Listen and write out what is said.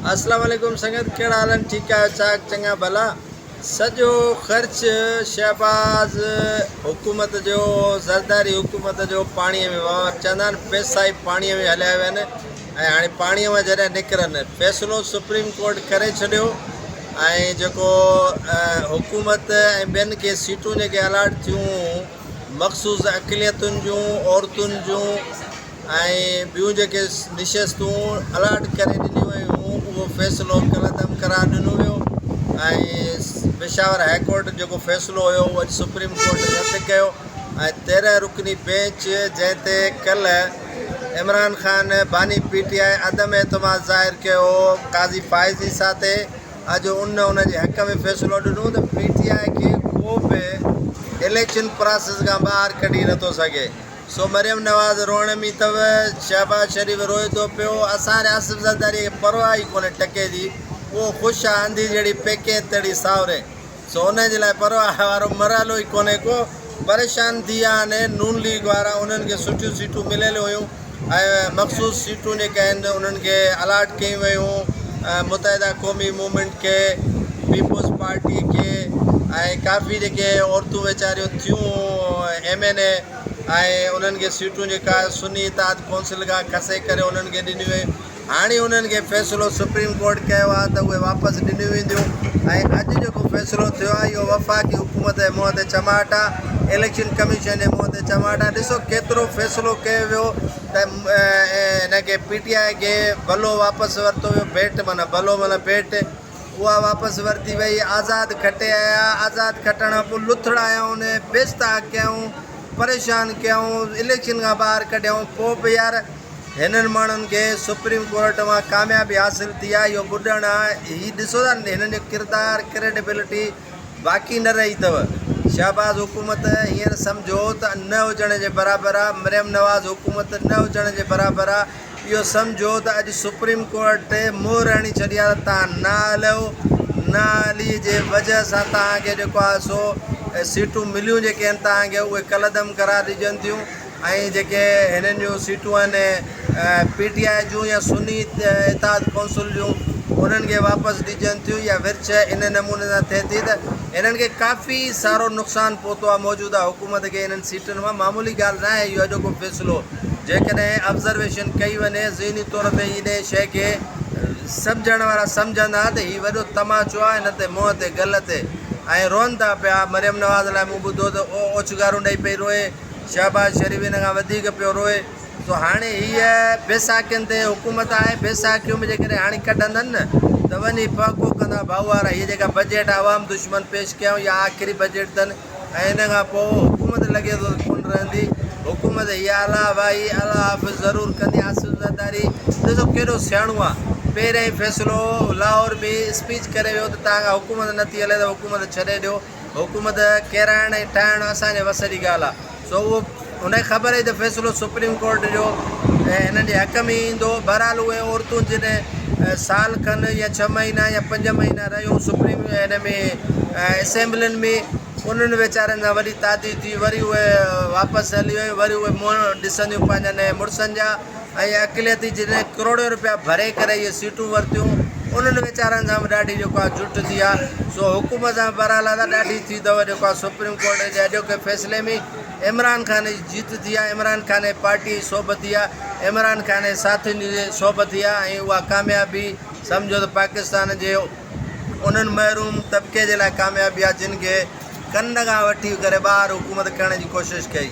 अस्सलाम वालेकुम संगत कहिड़ा हाल आहिनि? ठीकु आहे? चाक चङा भला? सॼो ख़र्च शहबाज़ हुकूमत जो ज़रदारी हुकूमत जो पाणीअ में चवंदा आहिनि पैसा ई पाणीअ में हलिया विया आहिनि ऐं हाणे पाणीअ में जॾहिं निकिरनि फ़ैसिलो सुप्रीम कोर्ट करे छॾियो ऐं जेको हुकूमत ऐं ॿियनि खे सीटूं जेके अलाट थियूं मख़सूस अक़लियतुनि जूं औरतुनि जूं ऐं ॿियूं जेके निशस्तूं अलाट करे ॾिनियूं वयूं उहो फ़ैसिलो कलदम करार ॾिनो वियो ऐं पेशावर हाई कोर्ट जेको फ़ैसिलो हुयो उहो अॼु सुप्रीम कोर्ट रद्द कयो ऐं 13 रुकनी बेंच जंहिं ते कल्ह इमरान ख़ान बानी PTI अदम एतमाद ज़ाहिर कयो काज़ी फ़ाइज़ ईसा ते अॼु उन जे हक़ में फ़ैसिलो ॾिनो त PTI खे को बि इलेक्शन प्रोसेस खां ॿाहिरि कढी नथो सघे। सो मरियम नवाज़ रोअण में अथव, शहबाज़ शरीफ़ रोए थो पियो, असांजे आसिफ़ ज़रदारी खे परवाह ई कोन्हे टके जी, उहो ख़ुशि आहे अंधी जहिड़ी पेके तड़ी सावरे। सो उन जे लाइ परवाह वारो मरहलो ई कोन्हे को। परेशान थी विया आहिनि नून लीग वारा, उन्हनि खे सुठियूं सीटूं मिलियल हुयूं ऐं मख़सूस सीटूं जेके आहिनि उन्हनि खे अलाट कयूं वयूं मुतहिदा क़ौमी मूवमेंट खे, पीपुल्स पार्टी खे ऐं काफ़ी जेके औरतूं वीचारियूं थियूं MNA ऐं उन्हनि खे सीटूं जेका सुन्नी इताद कौंसिल खां खसे करे उन्हनि खे ॾिनियूं वयूं। हाणे उन्हनि खे फ़ैसिलो सुप्रीम कोर्ट कयो आहे त उहे वापसि ॾिनियूं वेंदियूं ऐं अॼु जेको फ़ैसिलो थियो आहे इहो वफ़ाक़ी हुकूमत जे मुंहं ते चमाट आहे, इलेक्शन कमीशन जे मुंहं ते चमाट आहे। ॾिसो केतिरो फ़ैसिलो कयो वियो त हिनखे PTI खे भलो वापसि वरितो वियो, भेट माना भलो माना भेट उहा वापसि वरिती वई। आज़ादु खटे आया, आज़ादु खटण खां पोइ लुथड़ायूं बेस्ता कयूं, परेशान कयूं, इलेक्शन खां ॿाहिरि कढियऊं, पोइ बि यार हिननि माण्हुनि खे सुप्रीम कोर्ट मां कामयाबी हासिलु थी आहे। इहो ॿुधणु आहे, हीअ ॾिसो था हिननि जो किरदारु क्रेडिबिलिटी बाक़ी न रही अथव। शहबाज़ हुकूमत हींअर सम्झो त न हुजण जे बराबरि आहे, मरियम नवाज़ हुकूमत न हुजण जे बराबरि आहे। इहो सम्झो त अॼु सुप्रीम कोर्ट ते मोहर हणी छॾी आहे त तव्हां न हलियो, न हली जे वजह सां तव्हांखे जेको आहे सो सीटूं मिलियूं जेके आहिनि तव्हांखे उहे कलदम करार ॾिजनि थियूं ऐं जेके हिननि जूं सीटूं आहिनि PTI जूं या सुन्नी इताद कौंसिल जूं उन्हनि खे वापसि ॾिजनि थियूं या विर्छ इन नमूने सां थिए थी त हिननि खे काफ़ी सारो नुक़सानु पहुतो आहे मौजूदा हुकूमत खे हिननि सीटुनि मां। मामूली ॻाल्हि न आहे इहो अॼोको फ़ैसिलो। जेकॾहिं ऑब्ज़र्वेशन कई वञे ज़हनी तौर ते इन शइ खे सम्झण वारा सम्झंदा त हीउ वॾो तमाचो आहे, हिन ते मुंहं ते गल ते ऐं रोअनि था पिया। मरियम नवाज़ लाइ मूं ॿुधो त ओछगारूं ॾेई पई रोए, शहबाज़ शरीफ़ हिन खां वधीक पियो रोए। सो हाणे हीअ बेसाखियुनि ते हुकूमत आहे, बेसाखियूं में जेकॾहिं हाणे कढंदनि न त वञी पको कंदा भाऊ वारा। हीअ जेका बजट आवाम दुश्मन पेश कयूं इहा आख़िरी बजट अथनि ऐं हिन खां पोइ हुकूमत लॻे थो कोन रहंदी। हुकूमत हीअ अला भाई अला हाफ़िज़ ज़रूरु कंदी आसिफ़ ज़रदारी। ॾिसो केॾो सियाणो आहे, पहिरियों ई फ़ैसिलो लाहौर में स्पीच करे वियो त तव्हांखां हुकूमत नथी हले त हुकूमत छॾे ॾियो, हुकूमत केराइण ऐं ठाहिणु असांजे वस जी ॻाल्हि आहे। सो उहो हुनखे ख़बर हुई त फ़ैसिलो सुप्रीम कोर्ट जो ऐं हिननि जे हक़ में ईंदो। बहरहाल उहे औरतूं जॾहिं साल खनि या 6 महीना या 5 महीना रहियूं सुप्रीम हिन में असेंबलियुनि में, उन्हनि वीचारनि सां वरी तादी थी, वरी उहे वापसि हली वियूं, वरी उहे मुंहुं ॾिसंदियूं पंहिंजनि मुड़ुसनि जा ऐं अक़लियती जॾहिं करोड़ो रुपया भरे करे इहे सीटूं वरितियूं उन्हनि वीचारनि सां बि ॾाढी जेको आहे जुट थी आहे। सो हुकूमत सां बहरहाल ॾाढी थी अथव जेको आहे सुप्रीम कोर्ट जे अॼोके फ़ैसिले में इमरान ख़ान जी जीत थी आहे, इमरान ख़ान जी पार्टी जी सोभ थी आहे, इमरान ख़ान जे साथियुनि जी सोभ थी आहे ऐं उहा कामयाबी सम्झो त पाकिस्तान जे उन्हनि महरूम तबिके जे लाइ कामयाबी आहे जिन खे कन खां वठी करे ॿाहिरि हुकूमत करण जी कोशिशि कई।